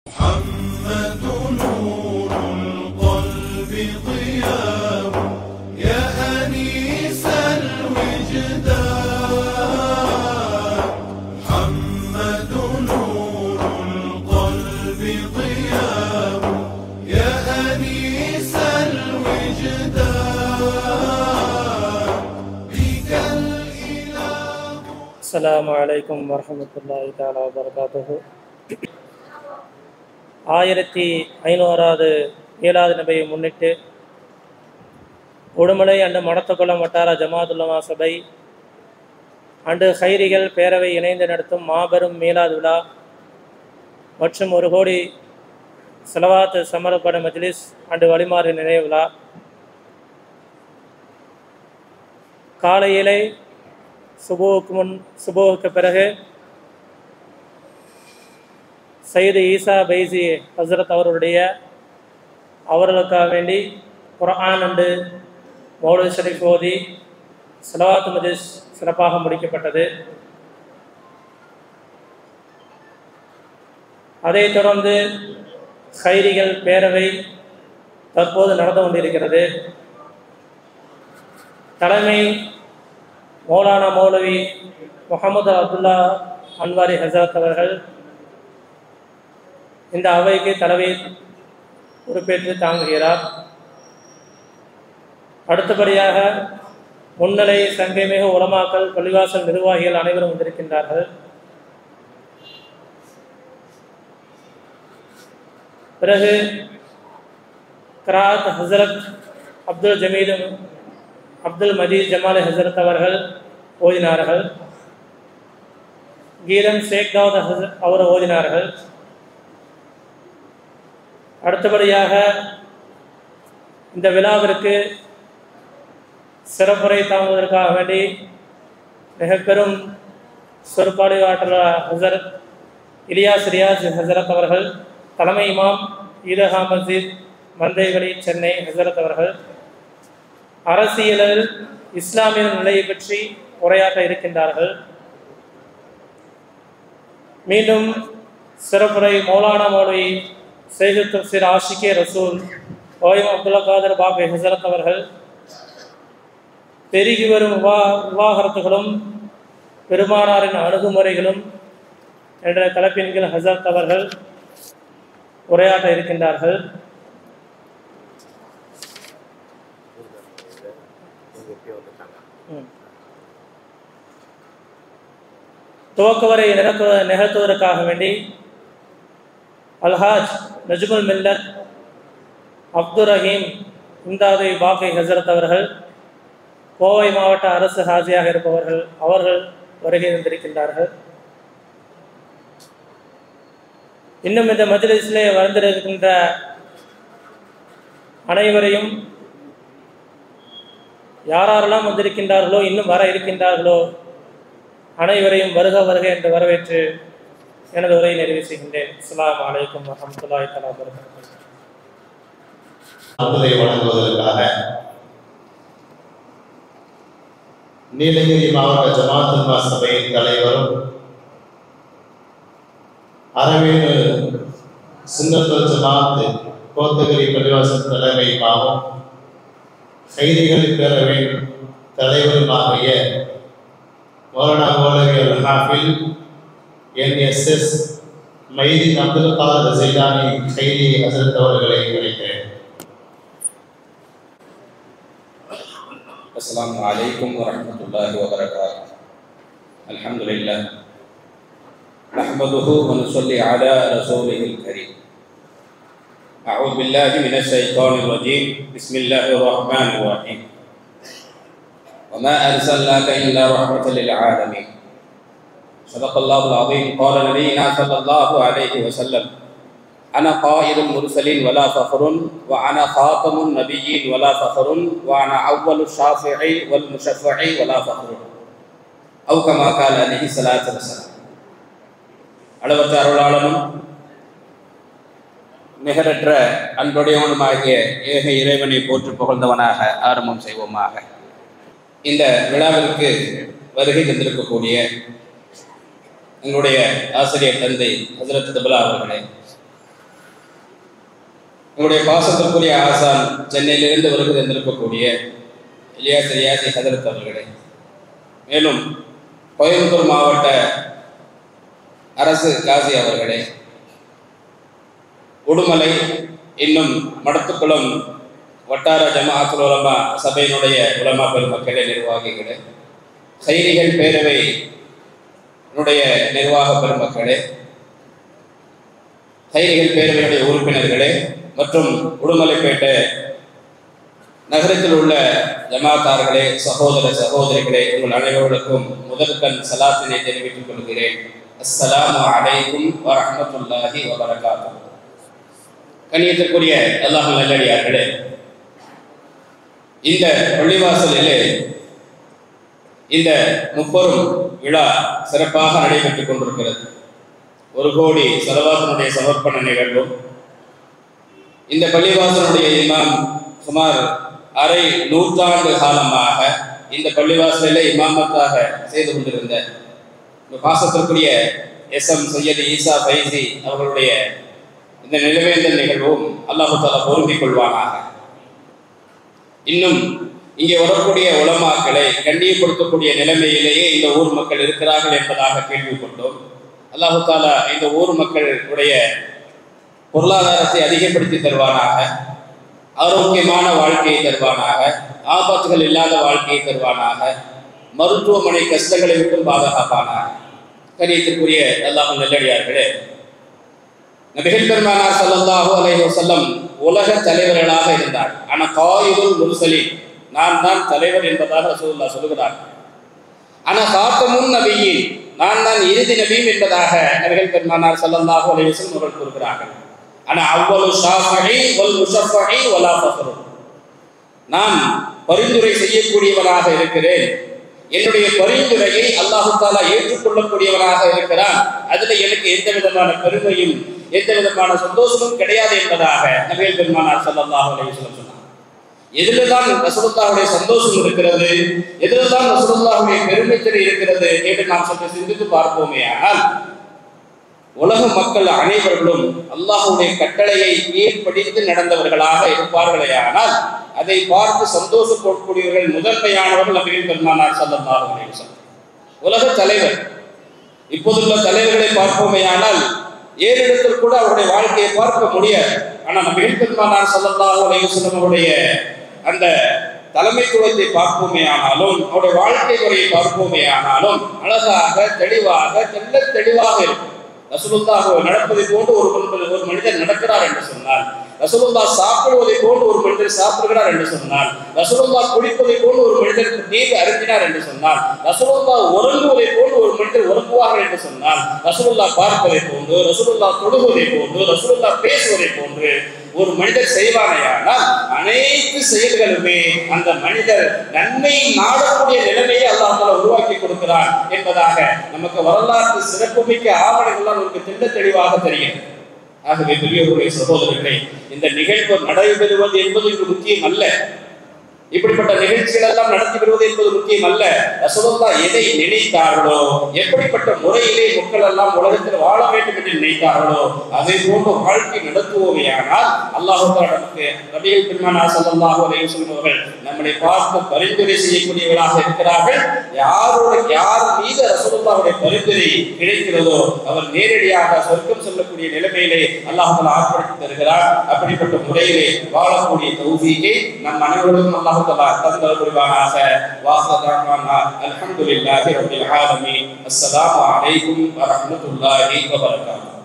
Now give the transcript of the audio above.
محمد نور القلب ضياء يا أنيس الوجدان محمد نور القلب ضياء يا أنيس الوجدان بك الإله. السلام عليكم ورحمة الله تعالى وبركاته. 1500வது ஏழாவது நபையை முன்னிட்டு உடுமலை அண்டு மடத்தக்குளம் வட்டார ஜமாத்துல்லமா சபை அண்டு ஹைரிகள் பேரவை இணைந்து நடத்தும் மாபெரும் மீலாது விழா மற்றும் 1 கோடி செலவாத்து சமரப்பட மஜ்லிஸ் அண்டு வழிமாறு நினைவு விழா காலையிலே சுபுவுக்கு பிறகு சையது ஈசா பைசி ஹசரத் அவர்களுக்காக வேண்டி குர்ஆன் அண்டு மௌலூத் ஷரீஃப் ஓதி ஸலவாத் மஜ்லிஸ் சிறப்பாக முடிக்கப்பட்டது. அதைத் தொடர்ந்து ஹைரிகள் பேரவை தற்போது நடந்து கொண்டிருக்கிறது. தலைமை மௌலானா மௌலவி முஹம்மது அப்துல்லா அன்வாரி ஹசரத் அவர்கள் இந்த அவைக்கு தலைமை பொறுப்பேற்று தாங்குகிறார். அடுத்தபடியாக முன்னிலை சங்கைமிகு உலமாக்கள் பள்ளிவாசல் நிர்வாகிகள் அனைவரும் வந்திருக்கின்றார்கள். பிறகு கிராத் ஹசரத் அப்துல் மஜீத் ஜமால் ஹசரத் அவர்கள் ஓதினார்கள். கீதம் ஷேக் தாவூத் அவர் ஓதினார்கள். அடுத்தபடியாக இந்த விழாவிற்கு சிறப்புரை தாங்குவதற்காக வேண்டி மிக பெரும் சொற்பாடு ஆற்றல் ஹசரத் இலியாஸ் ரியாஸ் ஹசரத் அவர்கள், தலைமை இமாம் ஈதகா மஸ்ஜித் மந்தைவெளி சென்னை ஹசரத் அவர்கள் அரசியலில் இஸ்லாமிய நிலையை பற்றி உரையாற்ற இருக்கின்றார்கள். மீண்டும் சிறப்புரை மௌலானா மௌலவி சையது தஃப்சீர் ஆஷிகே ரசூல் ஓயம் அப்துல்லா காதர் பாபி ஹசரத் அவர்கள், பெருகி வரும் விவாகரத்துகளும் பெருமானாரின் அணுகுமுறைகளும் என்ற தலைப்பின் கீழ் ஹசரத் அவர்கள் உரையாற்ற இருக்கின்றார்கள். துவக்கவரை நிகழ்த்துவதற்காக வேண்டி அல்ஹாஜ் நஜ்முல் மில்லத் அப்துல் ரஹீம் இம்தாது பாக்கி ஹசரத் அவர்கள், கோவை மாவட்ட அரசு ஹாஜியாக இருப்பவர்கள், அவர்கள் வருகை தந்திருக்கின்றார்கள். இன்னும் இந்த மஜ்லிஸிலே வந்திருக்கின்ற அனைவரையும் யாரெல்லாம் வந்திருக்கின்றார்களோ இன்னும் வர இருக்கின்றார்களோ அனைவரையும் வருக வருக என்று வரவேற்று எனது உரையை நிறைவு செய்கின்றேன். அஸ்ஸலாமு அலைக்கும் வரஹ்மத்துல்லாஹி தஆலா வபரகாத்துஹு. அன்புரை வழங்குவதற்காக நீலகிரி மாவட்ட ஜமாத்துல்லா சபையின் தலைவரும் அரவேணு சுன்னத்துல் ஜமாத் கோத்தகிரி பள்ளிவாசல் தலைமை இமாமும் ஹைரிகள் பேரவையின் தலைவருமாகிய மௌலானா மௌலவி அல் ஹாஃபில் என்எஸ்எஸ் மைதீன் அப்துல் காதர் ஜைலானி ஹைரி ஹசரத் அவர்களை அழைக்கிறேன். அஸ்ஸலாமு அலைக்கும் வரஹ்மத்துல்லாஹி வபரகாத்துஹு. அல்ஹம்துலில்லாஹ் நஹ்மதுஹு வ நுஸல்லி அலா ரசூலிஹில் கரீம். அஊது பில்லாஹி மினஷ் ஷைத்தானிர் ரஜீம். பிஸ்மில்லாஹிர் ரஹ்மானிர் ரஹீம். وما أرسلناك إلا رحمة للعالمين. صدق الله العظيم. قال نبينا صلى الله عليه وسلم أنا قائد المرسلين ولا فخر وأنا خاتم النبيين ولا فخر وأنا أول الشافع والمشفع ولا فخر أو كما قال عليه الصلاة والسلام. அளவற்ற அருளாளனும் நிகரற்ற அன்புடையவனுமாகிய ஏக இறைவனை போற்றி புகழ்ந்தவனாக ஆரம்பம் செய்வோமாக. இந்த விழாவிற்கு வருகை தந்திருக்கக்கூடிய எங்களுடைய ஆசிரியர் தந்தை ஹஜ்ரத் தபலா அவர்களே, நம்முடைய பாசத்திற்குரிய ஆசான் சென்னையிலிருந்து வருகை தந்திருக்கக்கூடிய இலியாஸ் ரியாசி ஹதரத் அவர்களே, மேலும் கோயம்புத்தூர் மாவட்ட அரசு காசி அவர்களே, உடுமலை இன்னும் மடத்துக்குளம் வட்டார ஜமாஅத்துல் உலமா சபையினுடைய உலமா பெருமக்களே, நிர்வாகிகளே, கைரிகள் பேரவை நிர்வாக பெருமக்களே, கைரிகள் பேரவையுடைய உறுப்பினர்களே மற்றும் உடுமலைப்பேட்டை நகரத்தில் உள்ள ஜமாத்தார்களே, சகோதர சகோதரிகளே, உங்கள் அனைவருக்கும் முதற்கண் சலாத்தினை தெரிவித்துக் கொள்கிறேன். அஸ்ஸலாமு அலைக்கும் வரஹ்மத்துல்லாஹி வபரகாத்துஹு. கண்ணியத்திற்குரிய அல்லாஹ் நல்லடியார்களே, இந்த பள்ளிவாசலிலே இந்த முப்பெரும் விழா சிறப்பாக நடைபெற்றுக் கொண்டிருக்கிறது. 1 கோடி ஸலவாத்தினுடைய சமர்ப்பண நிகழ்வும், இந்த பள்ளிவாசலுடைய இமாம் சுமார் அரை நூற்றாண்டு காலமாக இந்த பள்ளிவாசலிலே இமாமத்தாக செய்து கொண்டிருந்த பாசத்திற்குரிய SM சையது ஈசா ஃபைசி அவர்களுடைய இந்த நிலவேந்தல் நிகழ்வும் அல்லாஹ் தஆலா பொருந்திக் கொள்வானாக. இன்னும் இங்கே வரக்கூடிய உலமாக்களை கண்ணியப்படுத்தக்கூடிய நிலைமையிலேயே இந்த ஊர் மக்கள் இருக்கிறார்கள் என்பதாக கேள்விப்பட்டோம். அல்லாஹ் தஆலா இந்த ஊர் மக்களுடைய பொருளாதாரத்தை அதிகப்படுத்தி தருவானாக, ஆரோக்கியமான வாழ்க்கையை தருவானாக, ஆபத்துகள் இல்லாத வாழ்க்கையை தருவானாக, மருத்துவமனை கஷ்டங்களை விட்டும் பாதுகாப்பானாக. கண்ணியத்திற்குரிய அல்லாஹ் நல்லடியார்களே, நபிகள் பெருமானார் ஸல்லல்லாஹு அலைஹி வஸல்லம் உலக தலைவர்களாக இருந்தார். ஆனால் காயிதுல் முர்சலீன், நான் தான் தலைவர் என்பதாக ரசூலுல்லாஹ் சொல்கிறார். ஆனால் காத்தமுன் நபியின், நான் தான் இறுதி நபியும் என்பதாக நபிகள் பெருமானார் ஸல்லல்லாஹு அலைஹி வஸல்லம் அவர்கள் கூறுகிறார்கள். ஆனால் அவ்வளவு ஷாஃபிஈ வல் முஷஃபஈ வலா ஃபக்ரு, நான் பரிந்துரை செய்யக்கூடியவனாக இருக்கிறேன், என்னுடைய பரிந்துரையை அல்லாஹ் தஆலா ஏற்றுக்கொள்ளக்கூடியவனாக இருக்கிறான், அதில் எனக்கு எந்த விதமான பெருமையும் எந்த விதமான சந்தோஷமும் கிடையாது என்பதாக நபிகள் பெருமானார் ஸல்லல்லாஹு அலைஹி வஸல்லம் சொன்னார். எதில்தான் ரசூலுல்லாஹுடைய சந்தோஷம் இருக்கிறது, எதில்தான் ரசூலுல்லாஹுடைய பெருமைத்திரை இருக்கிறது என்று நாம் சற்று சிந்தித்து பார்ப்போமே. ஆனால் உலக மக்கள் அனைவர்களும் அல்லாஹ்வுடைய கட்டளையை கீழ்ப்படிந்து நடந்தவர்களாக இருப்பார்களே, ஆனால் அதை பார்த்து சந்தோஷப்படக்கூடியவர்கள் முதன்மையானவர்கள் நபிகள் பெருமானார் ஸல்லல்லாஹு அலைஹி வஸல்லம். உலக தலைவர், இப்போதுள்ள தலைவர்களை பார்ப்போமே ஆனால் ஏறிடத்தில் கூட அவருடைய வாழ்க்கையை பார்க்க முடியாது. ஆனால் நபிகள் பெருமானார் ஸல்லல்லாஹு அலைஹி வஸல்லம் அவருடைய அந்த தலைமைத்துவத்தை பார்ப்போமே ஆனாலும், அவருடைய வாழ்க்கை முறையை பார்ப்போமே ஆனாலும் அழகாக தெளிவாக தெளிவாக இருக்கும். ரசூலுல்லாஹ் நடப்பதை போன்று ஒரு மனிதர் நடக்கிறார் என்று சொன்னால், ரசூலுல்லாஹ் சாப்பிடுவதை போன்று ஒரு மனிதர் சாப்பிடுகிறார் என்று சொன்னால், ரசூலுல்லாஹ் குடிப்பதை போன்று ஒரு மனிதர் நீர் அருந்தினார் என்று சொன்னால், ரசூலுல்லாஹ் உறங்குவதை போன்று ஒரு மனிதர் உறங்குவார்கள் என்று சொன்னால், ரசூலுல்லாஹ் பார்ப்பதை போன்று, ரசூலுல்லாஹ் தொடுவதை போன்று, ரசூலுல்லாஹ் பேசுவதை போன்று ஒரு மனிதர் செய்வானையானால் அனைத்து செயல்களுமே அந்த மனிதர் நன்மை நாடக்கூடிய நிலைமையை அல்லாஹ் தஆலா உருவாக்கி கொடுக்கிறார் என்பதாக நமக்கு வரலாற்று சிறப்புமிக்க ஆவணங்கள்லாம் நமக்கு திட்ட தெளிவாக தெரிகிறது. ஆகவே பெரியவர்களுடைய சகோதரர்களே, இந்த நிகழ்வு நடைபெறுவது என்பது இங்கு முக்கியம் அல்ல, இப்படிப்பட்ட நிகழ்ச்சிகள் எல்லாம் நடத்தி வருவது என்பது முக்கியம் அல்ல. ரசூலுல்லாஹ் எதை நினைத்தார்களோ, எப்படிப்பட்ட முறையிலே மக்கள் எல்லாம் உலகத்தில் வாழ வேண்டும் என்று நினைத்தார்களோ அதை போன்று வாழ்க்கை நடத்துவோமையானால் அல்லாஹ் தஆலா நமக்கு நபிகள் பெருமானார் ஸல்லல்லாஹு அலைஹி வஸல்லம் அவர்கள் நம்மை பார்த்து பரிந்துரை செய்யக்கூடியவர்களாக இருக்கிறார்கள். யார் மீது ரசூலுல்லாஹுடைய பரிந்துரை கிடைக்கிறதோ அவர் நேரடியாக சொர்க்கம் செல்லக்கூடிய நிலைமையிலே அல்லாஹ் தஆலா ஆட்படுத்தி தருகிறார். அப்படிப்பட்ட முறையிலே வாழக்கூடிய தௌஃபீகை நம் அனைவருக்கும் அல்லாஹ் தஆலா தந்தல் புரிவானாக. வாஹதனா அல்ஹம்துலில்லாஹி ரப்பில் ஆலமீன். அஸ்ஸலாமு அலைக்கும் வரஹ்மத்துல்லாஹி வபரகாத்துஹு.